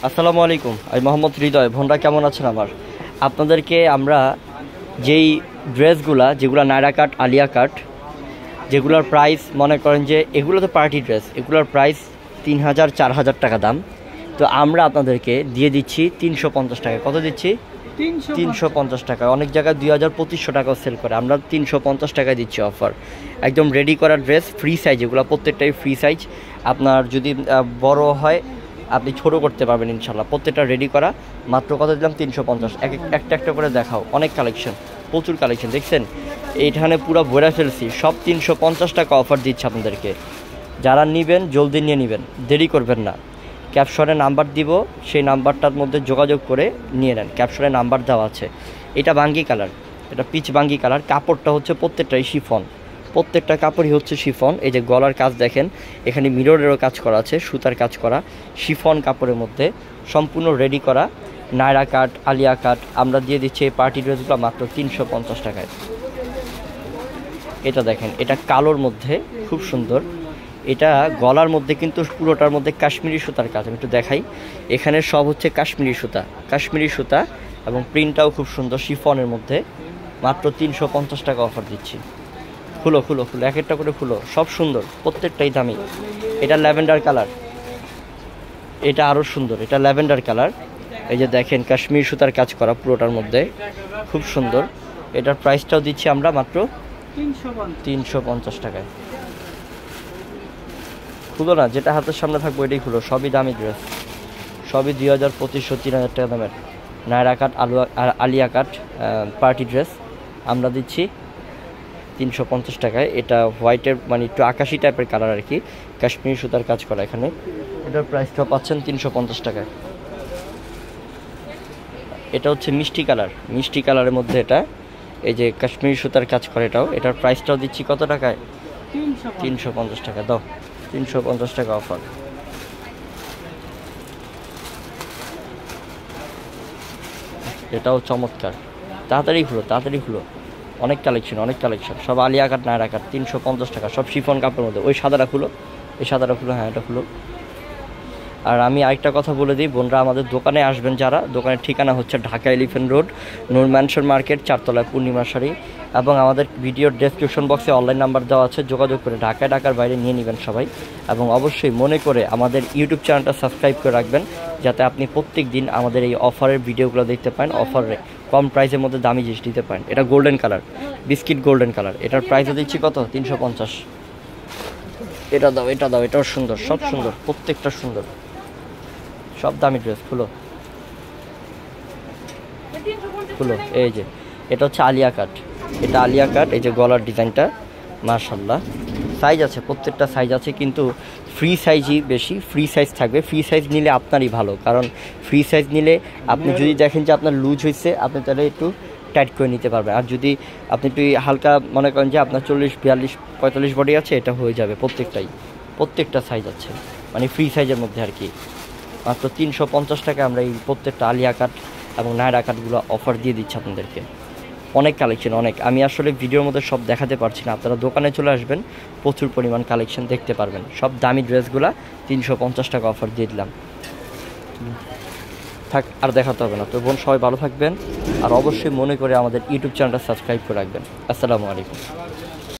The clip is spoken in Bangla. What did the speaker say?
আসসালামু আলাইকুম। আমি মোহাম্মদ হৃদয়। বোনরা কেমন আছেন? আপনাদেরকে আমরা যেই ড্রেসগুলা, যেগুলো নায়রা কাট, আলিয়া কাট, যেগুলোর প্রাইস মনে করেন যে এগুলো তো পার্টি ড্রেস, এগুলোর প্রাইস 3000-4000 টাকা দাম। তো আমরা আপনাদেরকে দিয়ে দিচ্ছি 350 টাকা। কত দিচ্ছি? 350 টাকা। অনেক জায়গায় 2000-2500 টাকাও সেল করে, আমরা 350 টাকায় দিচ্ছি অফার। একদম রেডি করা ড্রেস, ফ্রি সাইজ, এগুলো প্রত্যেকটাই ফ্রি সাইজ। আপনার যদি বড় হয় আপনি ছোটো করতে পারবেন ইনশাল্লাহ। প্রত্যেকটা রেডি করা। মাত্র কত দিলাম? 350। একটা একটা করে দেখাও। অনেক কালেকশন, প্রচুর কালেকশন দেখছেন। এইখানে পুরো ভরে ফেলছি। সব 350 টাকা অফার দিচ্ছে আপনাদেরকে। যারা নেবেন জলদি নিয়ে নেবেন, দেরি করবেন না। ক্যাপশনে নাম্বার দিব, সেই নাম্বারটার মধ্যে যোগাযোগ করে নিয়ে নেন। ক্যাপশনে নাম্বার দেওয়া আছে। এটা বাঙ্গি কালার, এটা পিচ বাঙ্গি কালার। কাপড়টা হচ্ছে প্রত্যেকটাই শিফন, প্রত্যেকটা কাপড়ই হচ্ছে শিফন। এই যে গলার কাজ দেখেন, এখানে মিররেরও কাজ করা আছে, সুতার কাজ করা, শিফন কাপড়ের মধ্যে সম্পূর্ণ রেডি করা। নায়রা কাট, আলিয়া কাট আমরা দিয়ে দিচ্ছি এই পার্টি ড্রেসগুলো মাত্র 350 টাকায়। এটা দেখেন, এটা কালোর মধ্যে খুব সুন্দর। এটা গলার মধ্যে কিন্তু পুরোটার মধ্যে কাশ্মীরি সুতার কাজ। আমি একটু দেখাই। এখানে সব হচ্ছে কাশ্মীরি সুতা, কাশ্মীরি সুতা, এবং প্রিন্টটাও খুব সুন্দর শিফনের মধ্যে। মাত্র 350 টাকা অফার দিচ্ছি। খুলো খুলো খুলো, এক একটা করে খুলো, সব সুন্দর, প্রত্যেকটাই দামি। এটা ল্যাভেন্ডার কালার, এটা আরও সুন্দর। এটা ল্যাভেন্ডার কালার। এই যে দেখেন, কাশ্মীর সুতার কাজ করা পুরোটার মধ্যে, খুব সুন্দর। এটার প্রাইসটাও দিচ্ছি আমরা মাত্র 350 টাকায়। খুলো না, যেটা হাতের সামনে থাকবো এটাই খুলো। সবই দামি ড্রেস, সবই 2000-2500-3000 টাকা দামের নায়রা কাট, আলিয়া কাট পার্টি ড্রেস আমরা দিচ্ছি 350 টাকায়। এটা হোয়াইটের মানে একটু আকাশি টাইপের কালার আর কি, কাশ্মীরি সুতার কাজ করা এখানে। এটার প্রাইসটাও পাচ্ছেন 350 টাকায়। এটা হচ্ছে মিষ্টি কালার, মিষ্টি কালারের মধ্যে এটা এই যে কাশ্মীরি সুতার কাজ করে এটাও। এটার প্রাইসটাও দিচ্ছি কত টাকায়? 350 টাকা। দাও, 350 টাকা অফার। এটাও চমৎকার। তাড়াতাড়ি খুলো, তাড়াতাড়ি খুলো। অনেক কালেকশন, অনেক কালেকশন। সব আলিয়া কাট, নায়রা কাট, 350 টাকা। সব শিফন কাপড়ের মধ্যে। ওই সাদাটা খুলো, এই সাদাটা খুলো। হ্যাঁ, এটা খুলো। আর আমি আরেকটা কথা বলে দিই, বোনরা আমাদের দোকানে আসবেন যারা, দোকানের ঠিকানা হচ্ছে ঢাকা এলিফ্যান্ট রোড, নূর ম্যানশন মার্কেট, 4তলায় পূর্ণিমা শাড়ি। এবং আমাদের ভিডিওর ডেসক্রিপশন বক্সে অনলাইন নাম্বার দেওয়া আছে, যোগাযোগ করে ঢাকার বাইরে নিয়ে নেবেন সবাই। এবং অবশ্যই মনে করে আমাদের ইউটিউব চ্যানেলটা সাবস্ক্রাইব করে রাখবেন, যাতে আপনি প্রত্যেক দিন আমাদের এই অফারের ভিডিওগুলো দেখতে পান, অফারে কম প্রাইসের মধ্যে দামি জিনিস দিতে পারেন। এটা golden colour, biscuit golden colour. এটার প্রাইসও দিচ্ছি কত? 350। এটা দাও, এটা দাও, এটাও সুন্দর, সব সুন্দর, প্রত্যেকটা সুন্দর, সব দামি ড্রেস। খুলো খুলো। এই যে এটা হচ্ছে আলিয়া কাট, এটা আলিয়া কাট। এই যে গলার ডিজাইনটা মাশাআল্লাহ। সাইজ আছে, প্রত্যেকটা সাইজ আছে, কিন্তু ফ্রি সাইজই বেশি। ফ্রি সাইজ থাকবে। ফ্রি সাইজ নিলে আপনারই ভালো, কারণ ফ্রি সাইজ নিলে আপনি যদি দেখেন যে আপনার লুজ হয়েছে, আপনি তাহলে একটু টাইট করে নিতে পারবেন। আর যদি আপনি একটু হালকা মনে করেন যে আপনার 40, 42, 45 বডি আছে, এটা হয়ে যাবে। প্রত্যেকটা সাইজ আছে, মানে ফ্রি সাইজের মধ্যে আর কি। মাত্র 350 টাকা আমরা এই প্রত্যেকটা আলিয়া কাট এবং নায়রা কাটগুলো অফার দিয়ে দিচ্ছি আপনাদেরকে। অনেক কালেকশন, অনেক। আমি আসলে ভিডিওর মধ্যে সব দেখাতে পারছি না, আপনারা দোকানে চলে আসবেন, প্রচুর পরিমাণ কালেকশন দেখতে পারবেন। সব দামি ড্রেসগুলো 350 টাকা অফার দিয়ে দিলাম। থাক, আর দেখাতে হবে না। তো বোন, সবাই ভালো থাকবেন, আর অবশ্যই মনে করে আমাদের ইউটিউব চ্যানেলটা সাবস্ক্রাইব করে রাখবেন। আসসালামু আলাইকুম।